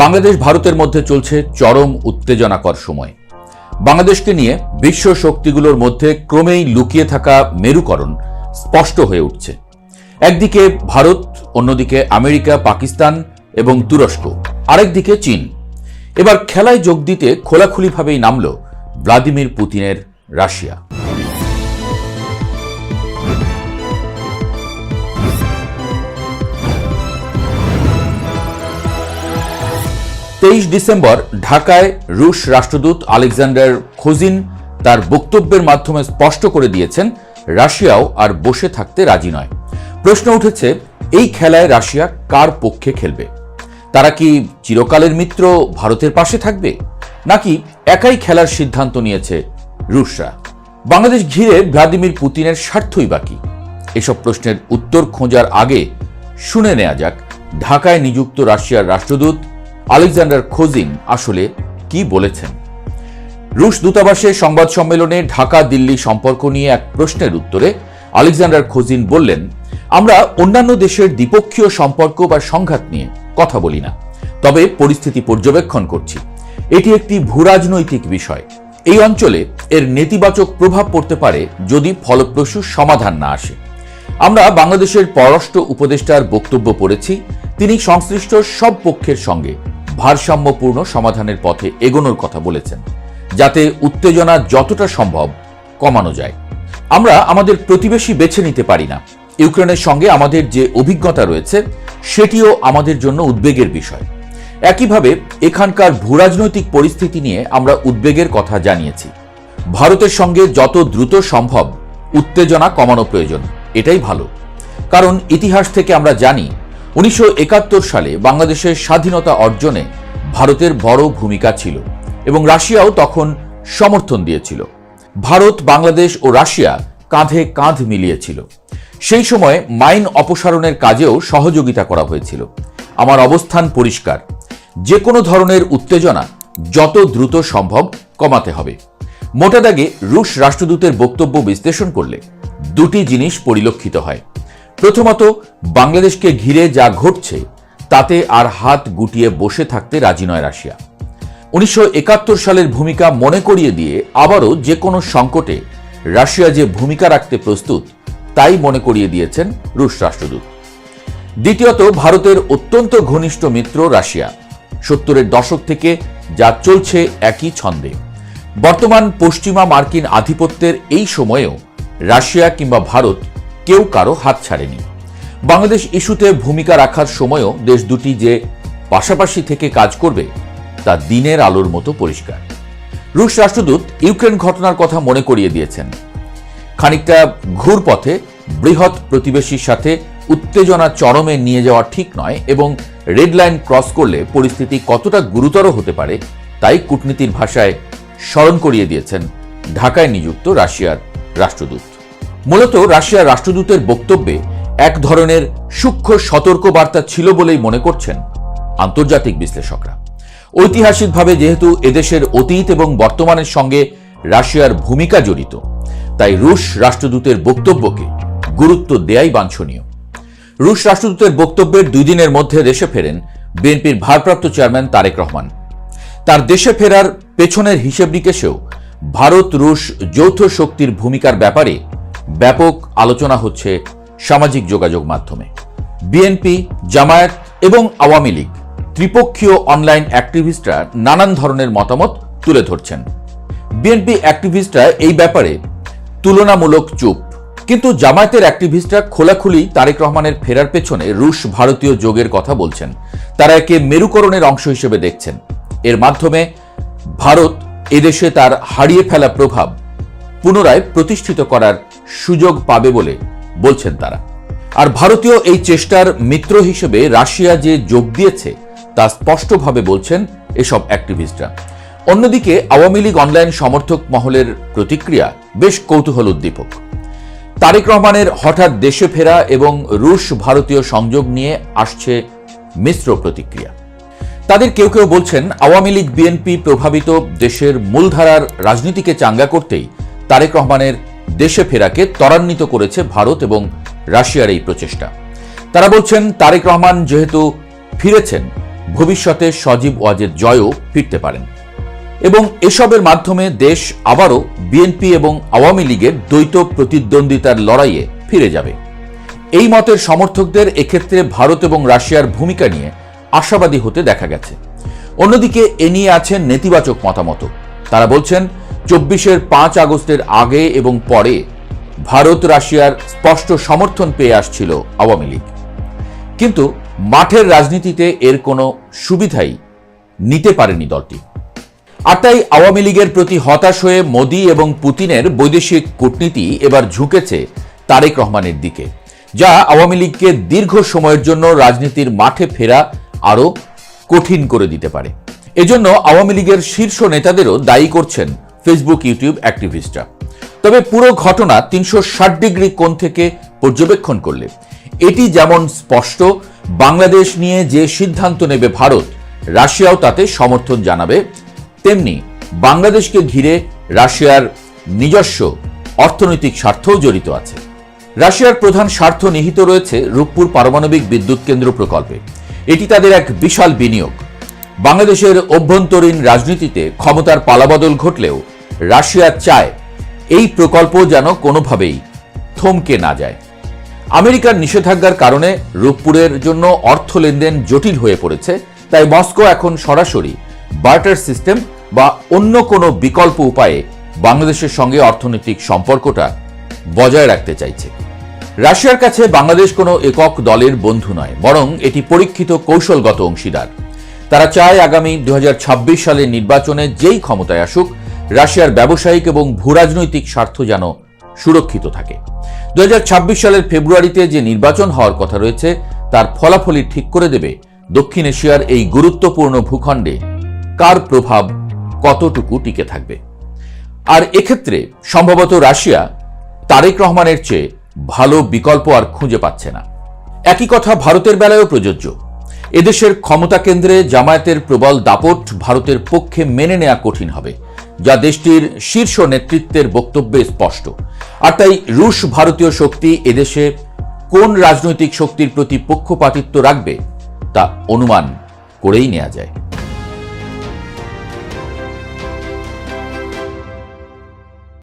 বাংলাদেশ ভারতের মধ্যে চলছে চরম উত্তেজনাকর সময়। বাংলাদেশকে নিয়ে বিশ্ব শক্তিগুলোর মধ্যে ক্রমেই লুকিয়ে থাকা মেরুকরণ স্পষ্ট হয়ে উঠছে। একদিকে ভারত, অন্যদিকে আমেরিকা, পাকিস্তান এবং তুরস্ক, আরেকদিকে চীন। এবার খেলায় যোগ দিতে খোলাখুলিভাবেই নামল ভ্লাদিমির পুতিনের রাশিয়া। ডিসেম্বর ঢাকায় রুশ রাষ্ট্রদূত আলেকজান্ডার খোজিন তার বক্তব্যের মাধ্যমে স্পষ্ট করে দিয়েছেন রাশিয়াও আর বসে থাকতে রাজি নয়। প্রশ্ন উঠেছে, এই খেলায় রাশিয়া কার পক্ষে খেলবে? তারা কি চিরকালের মিত্র ভারতের পাশে থাকবে, নাকি একাই খেলার সিদ্ধান্ত নিয়েছে রুশরা? বাংলাদেশ ঘিরে ভ্লাদিমির পুতিনের স্বার্থই বাকি। এসব প্রশ্নের উত্তর খোঁজার আগে শুনে নেওয়া যাক ঢাকায় নিযুক্ত রাশিয়ার রাষ্ট্রদূত আলেকজান্ডার খোজিন আসলে কি বলেছেন। রুশ দূতাবাসের সংবাদ সম্মেলনে ঢাকা দিল্লি সম্পর্ক নিয়ে এক প্রশ্নের উত্তরে আলেকজান্ডার খোজিন বললেন, আমরা অন্যান্য দেশের দ্বিপক্ষীয় সম্পর্ক বা সংঘাত নিয়ে কথা বলি না, তবে পরিস্থিতি পর্যবেক্ষণ করছি। এটি একটি ভূরাজনৈতিক বিষয়। এই অঞ্চলে এর নেতিবাচক প্রভাব পড়তে পারে যদি ফলপ্রসূ সমাধান না আসে। আমরা বাংলাদেশের পররাষ্ট্র উপদেষ্টার বক্তব্য পড়েছি। তিনি সংশ্লিষ্ট সব পক্ষের সঙ্গে ভারসাম্যপূর্ণ সমাধানের পথে এগোনোর কথা বলেছেন, যাতে উত্তেজনা যতটা সম্ভব কমানো যায়। আমরা আমাদের প্রতিবেশী বেছে নিতে পারি না। ইউক্রেনের সঙ্গে আমাদের যে অভিজ্ঞতা রয়েছে সেটিও আমাদের জন্য উদ্বেগের বিষয়। একইভাবে এখানকার ভূরাজনৈতিক পরিস্থিতি নিয়ে আমরা উদ্বেগের কথা জানিয়েছি। ভারতের সঙ্গে যত দ্রুত সম্ভব উত্তেজনা কমানো প্রয়োজন। এটাই ভালো, কারণ ইতিহাস থেকে আমরা জানি 1971 সালে বাংলাদেশের স্বাধীনতা অর্জনে ভারতের বড় ভূমিকা ছিল এবং রাশিয়াও তখন সমর্থন দিয়েছিল। ভারত, বাংলাদেশ ও রাশিয়া কাঁধে কাঁধ মিলিয়েছিল। সেই সময় মাইন অপসারণের কাজেও সহযোগিতা করা হয়েছিল। আমার অবস্থান পরিষ্কার, যে কোনো ধরনের উত্তেজনা যত দ্রুত সম্ভব কমাতে হবে। মোটা দাগে রুশ রাষ্ট্রদূতের বক্তব্য বিশ্লেষণ করলে দুটি জিনিস পরিলক্ষিত হয়। প্রথমত, বাংলাদেশকে ঘিরে যা ঘটছে তাতে আর হাত গুটিয়ে বসে থাকতে রাজি নয় রাশিয়া। 1971 সালের ভূমিকা মনে করিয়ে দিয়ে আবারও যে কোনো সংকটে রাশিয়া যে ভূমিকা রাখতে প্রস্তুত তাই মনে করিয়ে দিয়েছেন রুশ রাষ্ট্রদূত। দ্বিতীয়ত, ভারতের অত্যন্ত ঘনিষ্ঠ মিত্র রাশিয়া। 70-এর দশক থেকে যা চলছে একই ছন্দে। বর্তমান পশ্চিমা মার্কিন আধিপত্যের এই সময়েও রাশিয়া কিংবা ভারত কেউ কারো হাত ছাড়েনি। বাংলাদেশ ইস্যুতে ভূমিকা রাখার সময়ও দেশ দুটি যে পাশাপাশি থেকে কাজ করবে তা দিনের আলোর মতো পরিষ্কার। রুশ রাষ্ট্রদূত ইউক্রেন ঘটনার কথা মনে করিয়ে দিয়েছেন। খানিকটা ঘুরপথে বৃহৎ প্রতিবেশীর সাথে উত্তেজনা চরমে নিয়ে যাওয়া ঠিক নয় এবং রেড লাইন ক্রস করলে পরিস্থিতি কতটা গুরুতর হতে পারে তাই কূটনীতির ভাষায় স্মরণ করিয়ে দিয়েছেন ঢাকায় নিযুক্ত রাশিয়ার রাষ্ট্রদূত। মূলত রাশিয়ার রাষ্ট্রদূতের বক্তব্যে এক ধরনের সূক্ষ্ম সতর্কবার্তা ছিল বলেই মনে করছেন আন্তর্জাতিক বিশ্লেষকরা। ঐতিহাসিকভাবে যেহেতু এদেশের অতীত এবং বর্তমানের সঙ্গে রাশিয়ার ভূমিকা জড়িত, তাই রুশ রাষ্ট্রদূতের বক্তব্যকে গুরুত্ব দেয়াই বাঞ্ছনীয়। রুশ রাষ্ট্রদূতের বক্তব্যের 2 দিনের মধ্যে দেশে ফেরেন বিএনপির ভারপ্রাপ্ত চেয়ারম্যান তারেক রহমান। তার দেশে ফেরার পেছনের হিসেব নিকেশেও ভারত রুশ যৌথ শক্তির ভূমিকার ব্যাপারে ব্যাপক আলোচনা হচ্ছে সামাজিক যোগাযোগ মাধ্যমে। বিএনপি, জামায়াত এবং আওয়ামী লীগ ত্রিপক্ষীয় অনলাইন অ্যাক্টিভিস্টরা নানান ধরনের মতামত তুলে ধরছেন। বিএনপি অ্যাক্টিভিস্টরা এই ব্যাপারে তুলনামূলক চুপ, কিন্তু জামায়াতের অ্যাক্টিভিস্টরা খোলাখুলি তারেক রহমানের ফেরার পেছনে রুশ ভারতীয় যোগের কথা বলছেন। তারা একে মেরুকরণের অংশ হিসেবে দেখছেন। এর মাধ্যমে ভারত এদেশে তার হারিয়ে ফেলা প্রভাব পুনরায় প্রতিষ্ঠিত করার সুযোগ পাবে বলে বলছেন তারা। আর ভারতীয় এই চেষ্টার মিত্র হিসেবে রাশিয়া যে যোগ দিয়েছে তা স্পষ্টভাবে বলছেন এসব অ্যাক্টিভিস্টরা। অন্যদিকে আওয়ামী লীগ অনলাইন সমর্থক মহলের প্রতিক্রিয়া বেশ কৌতূহল উদ্দীপক। তারেক রহমানের হঠাৎ দেশে ফেরা এবং রুশ ভারতীয় সংযোগ নিয়ে আসছে মিশ্র প্রতিক্রিয়া। তাদের কেউ কেউ বলছেন আওয়ামী লীগ বিএনপি প্রভাবিত দেশের মূলধারার রাজনীতিকে চাঙ্গা করতেই তারেক রহমানের দেশে ফেরাকে ত্বরান্বিত করেছে ভারত এবং রাশিয়ার এই প্রচেষ্টা। তারা বলছেন তারেক রহমান যেহেতু ফিরেছেন ভবিষ্যতে সজীব ওয়াজেদ জয়ও ফিরতে পারেন এবং এসবের মাধ্যমে দেশ আবারও বিএনপি এবং আওয়ামী লীগের দ্বৈত প্রতিদ্বন্দ্বিতার লড়াইয়ে ফিরে যাবে। এই মতের সমর্থকদের এক্ষেত্রে ভারত এবং রাশিয়ার ভূমিকা নিয়ে আশাবাদী হতে দেখা গেছে। অন্যদিকে এ নিয়ে আছেন নেতিবাচক মতামত। তারা বলছেন ২৪ ৫ আগস্টের আগে এবং পরে ভারত রাশিয়ার স্পষ্ট সমর্থন পেয়ে আসছিল আওয়ামী লীগ, কিন্তু মাঠের রাজনীতিতে এর কোনো সুবিধাই নিতে পারেনি দলটি। আর তাই আওয়ামী লীগের প্রতি হতাশ হয়ে মোদি এবং পুতিনের বৈদেশিক কূটনীতি এবার ঝুঁকেছে তারেক রহমানের দিকে, যা আওয়ামী লীগকে দীর্ঘ সময়ের জন্য রাজনীতির মাঠে ফেরা আরও কঠিন করে দিতে পারে। এজন্য আওয়ামী লীগের শীর্ষ নেতাদেরও দায়ী করছেন ফেসবুক ইউটিউব অ্যাক্টিভিস্টরা। তবে পুরো ঘটনা ৩৬০ ডিগ্রি কোণ থেকে পর্যবেক্ষণ করলে এটি যেমন স্পষ্ট, বাংলাদেশ নিয়ে যে সিদ্ধান্ত নেবে ভারত, রাশিয়াও তাতে সমর্থন জানাবে, তেমনি বাংলাদেশকে ঘিরে রাশিয়ার নিজস্ব অর্থনৈতিক স্বার্থও জড়িত আছে। রাশিয়ার প্রধান স্বার্থ নিহিত রয়েছে রূপপুর পারমাণবিক বিদ্যুৎ কেন্দ্র প্রকল্পে। এটি তাদের এক বিশাল বিনিয়োগ। বাংলাদেশের অভ্যন্তরীণ রাজনীতিতে ক্ষমতার পালাবদল ঘটলেও রাশিয়া চায় এই প্রকল্প যেন কোনোভাবেই থমকে না যায়। আমেরিকার নিষেধাজ্ঞার কারণে রূপপুরের জন্য অর্থ লেনদেন জটিল হয়ে পড়েছে, তাই মস্কো এখন সরাসরি বার্টার সিস্টেম বা অন্য কোনো বিকল্প উপায়ে বাংলাদেশের সঙ্গে অর্থনৈতিক সম্পর্কটা বজায় রাখতে চাইছে। রাশিয়ার কাছে বাংলাদেশ কোনো একক দলের বন্ধু নয়, বরং এটি পরীক্ষিত কৌশলগত অংশীদার। তারা চায় আগামী ২০২৬ সালের নির্বাচনে যেই ক্ষমতায় আসুক, রাশিয়ার ব্যবসায়িক এবং ভূরাজনৈতিক স্বার্থ যেন সুরক্ষিত থাকে। ২০২৬ সালের ফেব্রুয়ারিতে যে নির্বাচন হওয়ার কথা রয়েছে, তার ফলাফলই ঠিক করে দেবে দক্ষিণ এশিয়ার এই গুরুত্বপূর্ণ ভূখণ্ডে কার প্রভাব কতটুকু টিকে থাকবে। আর এক্ষেত্রে সম্ভবত রাশিয়া তারেক রহমানের চেয়ে ভালো বিকল্প আর খুঁজে পাচ্ছে না। একই কথা ভারতের বেলায়ও প্রযোজ্য। এদেশের ক্ষমতা কেন্দ্রে জামায়াতের প্রবল দাপট ভারতের পক্ষে মেনে নেওয়া কঠিন হবে, যা দেশটির শীর্ষ নেতৃত্বের বক্তব্যে স্পষ্ট। আর তাই রুশ ভারতীয় শক্তি এদেশে কোন রাজনৈতিক শক্তির প্রতি পক্ষপাতিত্ব রাখবে তা অনুমান করেই নেওয়া যায়।